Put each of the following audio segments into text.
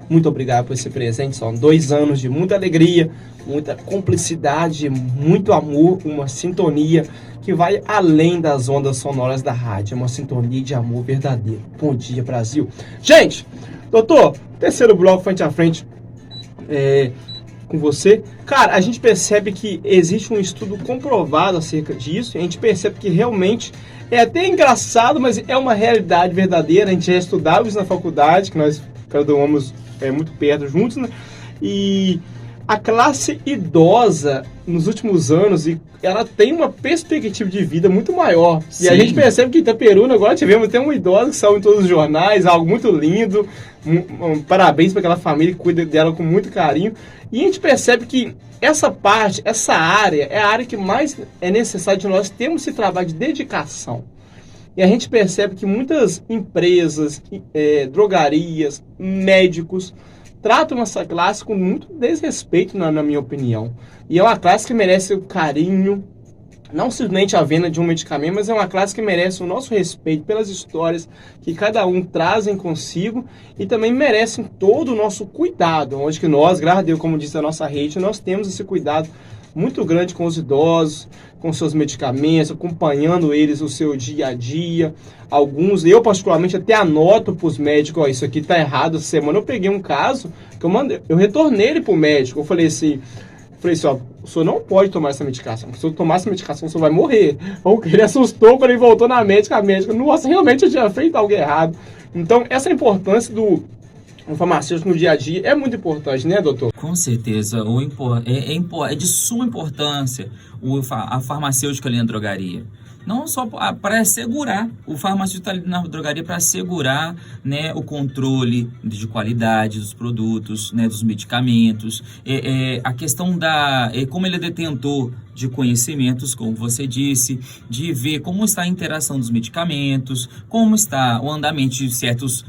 muito obrigado por esse presente. São 2 anos de muita alegria, muita cumplicidade, muito amor, uma sintonia que vai além das ondas sonoras da rádio. É uma sintonia de amor verdadeiro. Bom dia, Brasil. Gente, doutor, terceiro bloco frente a frente com você. Cara, a gente percebe que existe um estudo comprovado acerca disso. E a gente percebe que realmente é até engraçado, mas é uma realidade verdadeira. A gente já estudava isso na faculdade, que nós graduamos muito perto juntos, né? E a classe idosa, nos últimos anos, ela tem uma perspectiva de vida muito maior. Sim. E a gente percebe que em Itaperuna agora tivemos até uma idosa que saiu em todos os jornais, algo muito lindo. Parabéns para aquela família que cuida dela com muito carinho. E a gente percebe que essa parte, essa área, é a área que mais é necessária de nós termos esse trabalho de dedicação. E a gente percebe que muitas empresas, drogarias, médicos, tratam essa classe com muito desrespeito, na minha opinião. E é uma classe que merece o carinho, não simplesmente a venda de um medicamento, mas é uma classe que merece o nosso respeito pelas histórias que cada um trazem consigo e também merecem todo o nosso cuidado, onde que nós, graças a Deus, como disse a nossa rede, nós temos esse cuidado muito grande com os idosos, com seus medicamentos, acompanhando eles o seu dia a dia. Alguns, eu particularmente até anoto para os médicos, ó, isso aqui tá errado. Essa semana eu peguei um caso que eu retornei ele pro médico. Eu falei assim, ó, o senhor não pode tomar essa medicação. Se eu tomar essa medicação, o senhor vai morrer. Ou ele assustou quando ele voltou na médica, a médica, nossa, realmente eu tinha feito algo errado. Então, essa importância do farmacêutico no dia a dia é muito importante, né, doutor? Com certeza, é de suma importância a farmacêutica ali na drogaria. Não só para assegurar, o farmacêutico está ali na drogaria para assegurar, né, o controle de qualidade dos produtos, né, dos medicamentos, a questão como ele é detentor de conhecimentos, como você disse, de ver como está a interação dos medicamentos, como está o andamento de certas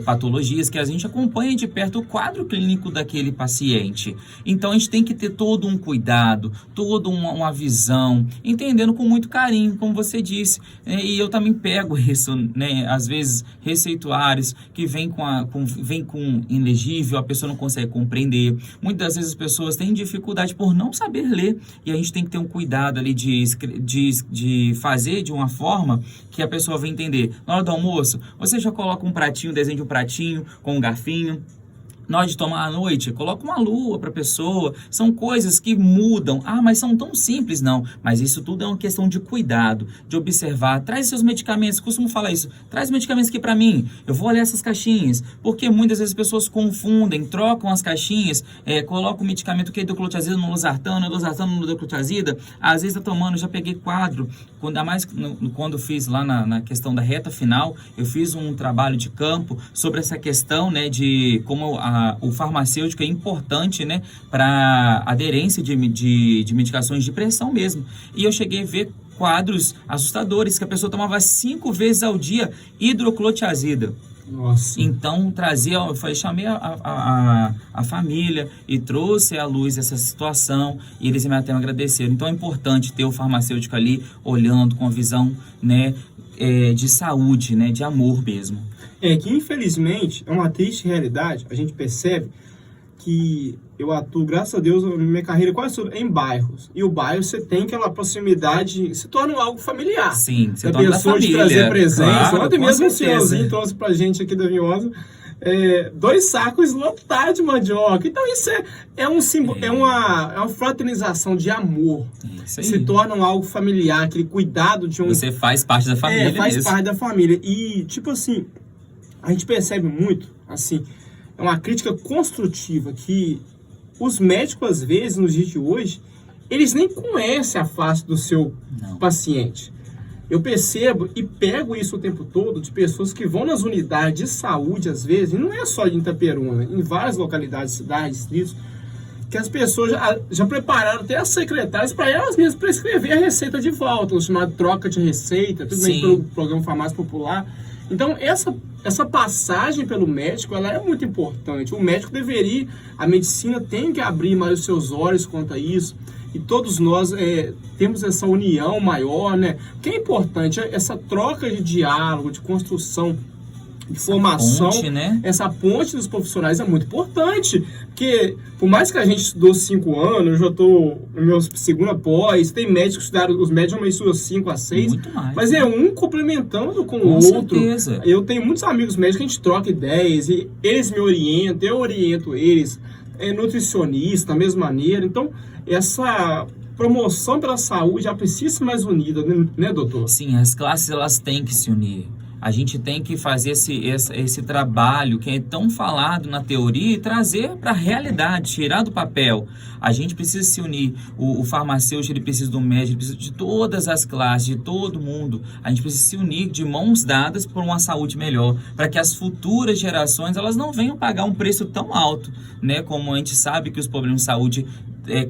patologias que a gente acompanha de perto o quadro clínico daquele paciente. Então a gente tem que ter todo um cuidado, toda uma visão, entendendo com muito carinho, como você disse, e eu também pego isso, né, às vezes receituários que vem com ilegível, a pessoa não consegue compreender. Muitas vezes as pessoas têm dificuldade por não saber ler, e a gente tem que ter um cuidado ali de fazer de uma forma que a pessoa vai entender. Na hora do almoço, você já coloca um pratinho, desenha um pratinho com um garfinho. Na hora de tomar à noite, coloca uma lua para a pessoa. São coisas que mudam. Ah, mas são tão simples. Não, mas isso tudo é uma questão de cuidado, de observar. Traz seus medicamentos, costumo falar isso. Traz medicamentos aqui para mim. Eu vou olhar essas caixinhas. Porque muitas vezes as pessoas confundem, trocam as caixinhas, colocam o medicamento que é hidroclorotiazida no losartano, losartano no hidroclorotiazida. Às vezes tá tomando, já peguei quadro. Ainda mais quando fiz lá na questão da reta final, eu fiz um trabalho de campo sobre essa questão, né, de como o farmacêutico é importante, né, para aderência de medicações de pressão mesmo. E eu cheguei a ver quadros assustadores, que a pessoa tomava 5 vezes ao dia hidroclorotiazida. Nossa. Então, chamei a família e trouxe à luz essa situação e eles até me agradeceram. Então, é importante ter o farmacêutico ali olhando com a visão, né, de saúde, né, de amor mesmo. Que infelizmente é uma triste realidade. A gente percebe que eu atuo, graças a Deus, minha carreira quase toda em bairros. E o bairro você tem aquela proximidade, se torna algo familiar. Sim, você torna da família. De trazer presença. Claro, ontem mesmo o senhorzinho trouxe pra gente aqui da Vinhosa 2 sacos lotados de mandioca. Então isso é um símbolo, é uma fraternização de amor. Isso aí. Se torna algo familiar, aquele cuidado de um... Você faz parte da família faz parte da família. E, tipo assim, a gente percebe muito, assim, é uma crítica construtiva que os médicos, às vezes, nos dias de hoje, eles nem conhecem a face do seu paciente. Eu percebo e pego isso o tempo todo de pessoas que vão nas unidades de saúde, às vezes, e não é só de Itaperuna, em várias localidades, cidades, distritos, que as pessoas já prepararam até as secretárias para elas mesmas prescrever a receita de volta, o chamado troca de receita, tudo bem pelo programa Farmácia Popular. Então, essa passagem pelo médico, ela é muito importante. O médico deveria, a medicina tem que abrir mais os seus olhos quanto a isso. E todos nós temos essa união maior, né? O que é importante é essa troca de diálogo, de construção formação, ponte, né? Essa ponte dos profissionais é muito importante, porque por mais que a gente estudou 5 anos, eu já estou no meu segundo pós, tem médicos que estudaram, os médicos já estudam 5 a 6, Muito mais, mas né? é um complementando com o Com outro. certeza. Eu tenho muitos amigos médicos que a gente troca ideias, e eles me orientam, eu oriento eles, nutricionista, da mesma maneira, então essa promoção pela saúde já precisa ser mais unida, né, doutor? Sim, as classes elas têm que se unir. A gente tem que fazer esse trabalho que é tão falado na teoria e trazer para a realidade, tirar do papel. A gente precisa se unir. O farmacêutico ele precisa do médico, ele precisa de todas as classes, de todo mundo. A gente precisa se unir de mãos dadas por uma saúde melhor, para que as futuras gerações elas não venham pagar um preço tão alto, né? Como a gente sabe que os problemas de saúde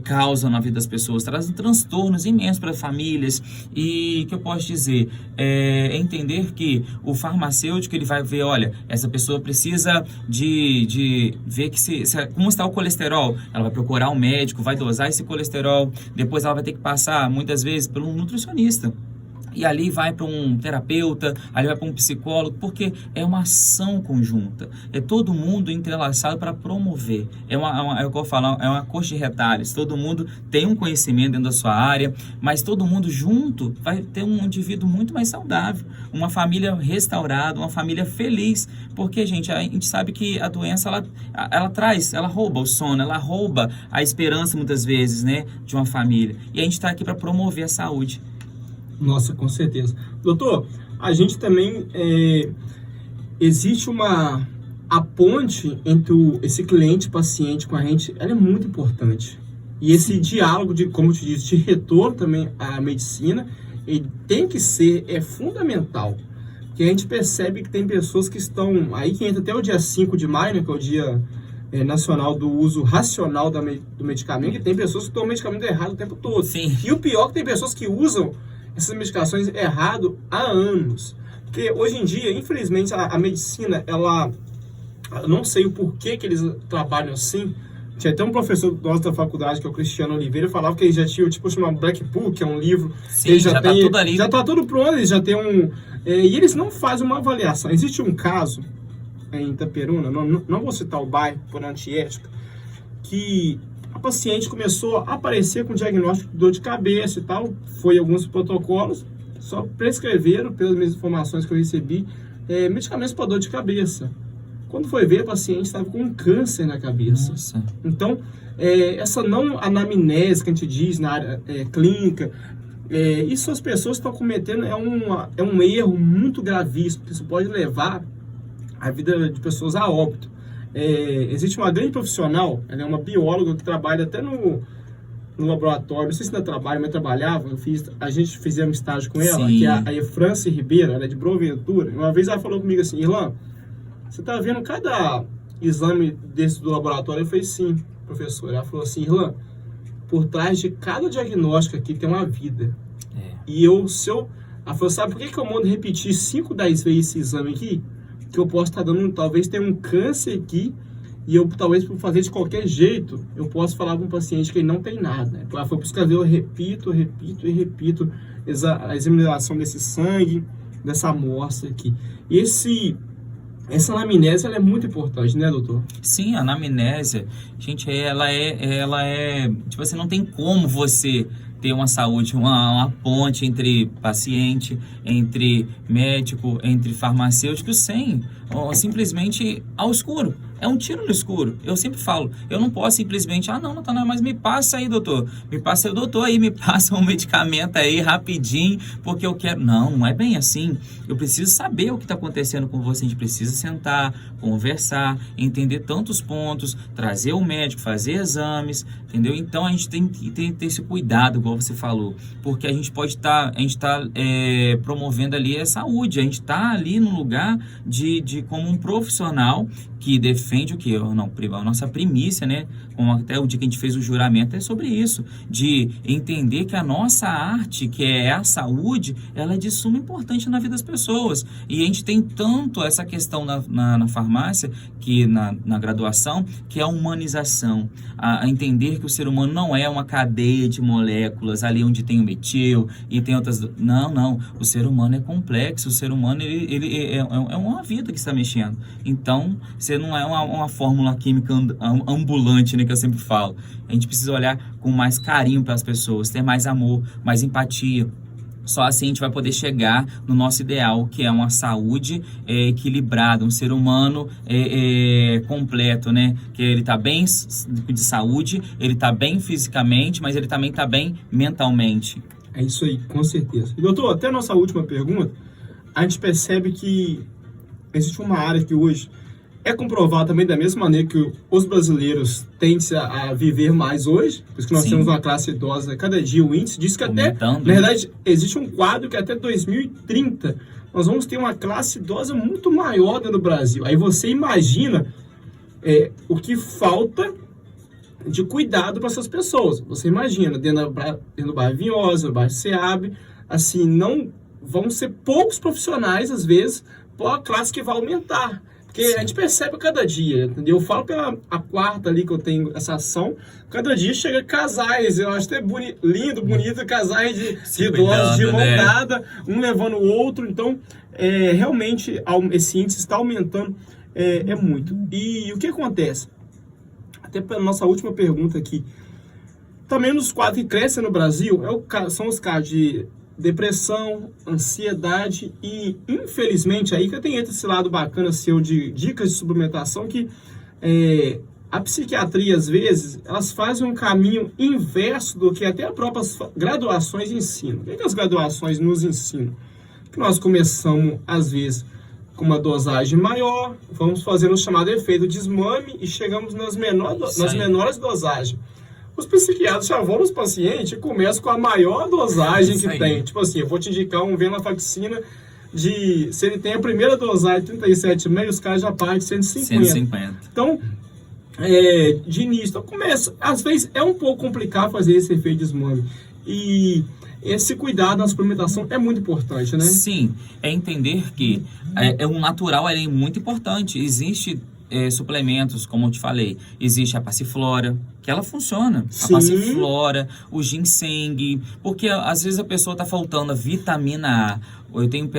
causam na vida das pessoas, trazem transtornos imensos para famílias. E o que eu posso dizer é entender que o farmacêutico ele vai ver, olha, essa pessoa precisa de ver que como está o colesterol, ela vai procurar um médico, vai dosar esse colesterol, depois ela vai ter que passar muitas vezes por um nutricionista. E ali vai para um terapeuta, ali vai para um psicólogo, porque é uma ação conjunta. É todo mundo entrelaçado para promover. É o que eu falo, é uma coxa de retalhos. Todo mundo tem um conhecimento dentro da sua área, mas todo mundo junto vai ter um indivíduo muito mais saudável. Uma família restaurada, uma família feliz. Porque, gente, a gente sabe que a doença, ela rouba o sono, ela rouba a esperança, muitas vezes, né, de uma família. E a gente está aqui para promover a saúde. Nossa, com certeza. Doutor, a gente também, existe a ponte entre esse cliente paciente com a gente, ela é muito importante. E esse diálogo, como eu te disse, de retorno também à medicina, ele tem que ser, fundamental. Porque a gente percebe que tem pessoas que estão, aí que entra até o dia 5 de maio, né, que é o dia nacional do uso racional do medicamento, e tem pessoas que tomam medicamento errado o tempo todo. Sim. E o pior é que tem pessoas que usam essas medicações errado há anos. Porque hoje em dia, infelizmente, a medicina, eu não sei o porquê que eles trabalham assim. Tinha até um professor nosso da faculdade, que é o Cristiano Oliveira, falava que ele já tinha, tipo, chamado Black Book, que é um livro. Sim, ele já tá tudo ali. Já tá tudo pronto, eles já tem e eles não fazem uma avaliação. Existe um caso em Itaperuna, não vou citar o bairro por antiética, que a paciente começou a aparecer com diagnóstico de dor de cabeça e tal, foi alguns protocolos, só prescreveram, pelas minhas informações que eu recebi, medicamentos para dor de cabeça. Quando foi ver, a paciente estava com um câncer na cabeça. Nossa. Então, essa não anamnese que a gente diz na área clínica, isso as pessoas estão cometendo, é um erro muito gravíssimo, que isso pode levar a vida de pessoas a óbito. Existe uma grande profissional, ela é uma bióloga que trabalha até no laboratório, não sei se ainda trabalha, mas trabalhava, a gente fizemos estágio com ela, Sim. que é a Franci Ribeiro, ela é de Boaventura. Uma vez ela falou comigo assim, Irlan, você tá vendo cada exame desse do laboratório? Eu falei, sim, professor. Ela falou assim, Irlan, por trás de cada diagnóstico aqui tem uma vida. E ela falou, sabe por que eu mando repetir 5, 10 vezes esse exame aqui? Que eu posso estar dando, talvez tenha um câncer aqui, e eu, talvez, por fazer de qualquer jeito, eu posso falar para um paciente que ele não tem nada. Ela foi buscar, eu repito a examinação desse sangue, dessa amostra aqui. E essa anamnese, ela é muito importante, né, doutor? Sim, a anamnésia, gente, ela é, tipo assim, não tem como você ter uma saúde, uma ponte entre paciente, entre médico, entre farmacêutico, sem, simplesmente ao escuro. É um tiro no escuro. Eu sempre falo, eu não posso simplesmente, não, Natanael, mas me passa aí, doutor. Me passa aí, doutor, aí, me passa um medicamento aí rapidinho, porque eu quero. Não é bem assim. Eu preciso saber o que está acontecendo com você. A gente precisa sentar, conversar, entender tantos pontos, trazer o médico, fazer exames, entendeu? Então a gente tem que ter esse cuidado, igual você falou, porque a gente pode estar, promovendo ali a saúde. A gente está ali no lugar de como um profissional que defende o quê? Não, a nossa primícia, né? Como até o dia que a gente fez o juramento, é sobre isso, de entender que a nossa arte, que é a saúde, ela é de suma importância na vida das pessoas. E a gente tem tanto essa questão na farmácia, que na graduação, que é a humanização, a entender que o ser humano não é uma cadeia de moléculas, ali onde tem o metil e tem outras... Não, o ser humano é complexo, o ser humano ele é uma vida que está mexendo. Então, você não é uma fórmula química ambulante, né, que eu sempre falo. A gente precisa olhar com mais carinho para as pessoas, ter mais amor, mais empatia. Só assim a gente vai poder chegar no nosso ideal, que é uma saúde equilibrada, um ser humano completo, né? Que ele está bem de saúde, ele está bem fisicamente, mas ele também está bem mentalmente. É isso aí, com certeza. E, doutor, até a nossa última pergunta, a gente percebe que existe uma área que hoje é comprovado também da mesma maneira que os brasileiros tendem a viver mais hoje, por isso que nós Sim. temos uma classe idosa, cada dia o índice diz que Aumentando, na verdade, existe um quadro que até 2030 nós vamos ter uma classe idosa muito maior dentro do Brasil. Aí você imagina o que falta de cuidado para essas pessoas. Você imagina, dentro do bairro Vinhosa, no bairro Seab, assim, não vão ser poucos profissionais, às vezes, por a classe que vai aumentar. Porque a gente percebe a cada dia, entendeu? Eu falo pela a quarta ali que eu tenho essa ação, cada dia chega casais, eu acho até lindo, bonito, casais de idosos, de mão dada, um levando o outro. Então, realmente, esse índice está aumentando muito. E o que acontece? Até pela nossa última pergunta aqui, também nos quadros que crescem no Brasil, são os casos de depressão, ansiedade e, infelizmente, aí que tem esse lado bacana seu de dicas de suplementação, que a psiquiatria, às vezes, elas fazem um caminho inverso do que até as próprias graduações ensinam. O que as graduações nos ensinam? Que nós começamos, às vezes, com uma dosagem maior, vamos fazer o chamado efeito desmame e chegamos nas menores dosagens. Os psiquiatras já vão nos pacientes e começam com a maior dosagem que tem. Tipo assim, eu vou te indicar um venlafaxina se ele tem a primeira dosagem 37,5, os caras já partem de 150. Então, de início, então começa. Às vezes é um pouco complicado fazer esse efeito desmame. E esse cuidado na suplementação é muito importante, né? Sim, é entender que o natural é muito importante. Existe suplementos, como eu te falei, existe a passiflora, que ela funciona. Sim. A passiflora, o ginseng, porque às vezes a pessoa está faltando a vitamina A. Eu tenho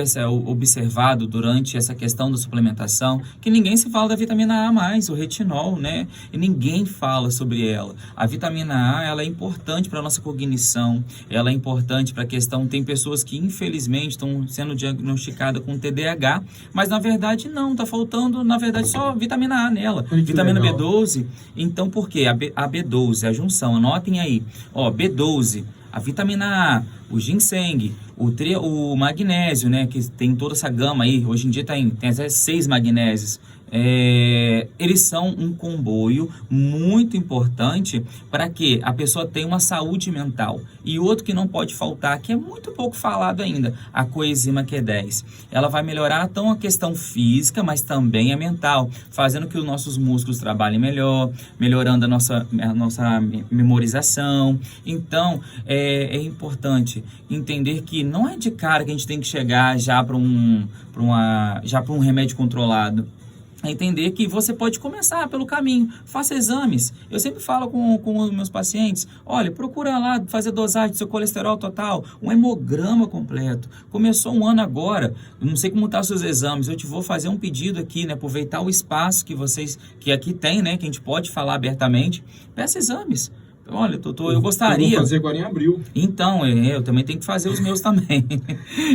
observado durante essa questão da suplementação que ninguém se fala da vitamina A mais, o retinol, né? E ninguém fala sobre ela. A vitamina A, ela é importante para a nossa cognição, ela é importante para a questão... Tem pessoas que, infelizmente, estão sendo diagnosticadas com TDAH, mas, na verdade, não. Está faltando, na verdade, só vitamina A nela. Vitamina B12. Então, por quê? A B12, a junção, anotem aí. Ó, B12... A vitamina A, o ginseng, o magnésio, né, que tem toda essa gama aí, hoje em dia tem até 6 magnésios. Eles são um comboio muito importante para que a pessoa tenha uma saúde mental. E outro que não pode faltar, que é muito pouco falado ainda, a coenzima Q10. Ela vai melhorar tão a questão física, mas também a mental, fazendo que os nossos músculos trabalhem melhor, melhorando a nossa memorização. Então, é importante entender que não é de cara que a gente tem que chegar já para um remédio controlado. É entender que você pode começar pelo caminho, faça exames. Eu sempre falo com os meus pacientes, olha, procura lá fazer dosagem do seu colesterol total, um hemograma completo. Começou um ano agora, não sei como estão os seus exames, eu te vou fazer um pedido aqui, né, aproveitar o espaço que aqui tem, né, que a gente pode falar abertamente, peça exames. Olha, doutor, eu gostaria... Eu vou fazer agora em abril. Então, eu também tenho que fazer os meus também.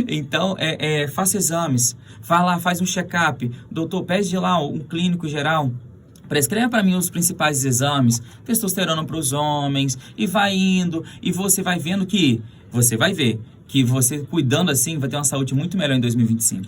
Então, faça exames. Vá lá, faz um check-up. Doutor, pede lá um clínico geral. Prescreve para mim os principais exames. Testosterona para os homens. E vai indo. E você vai vendo que... Você vai ver que você, cuidando assim, vai ter uma saúde muito melhor em 2025.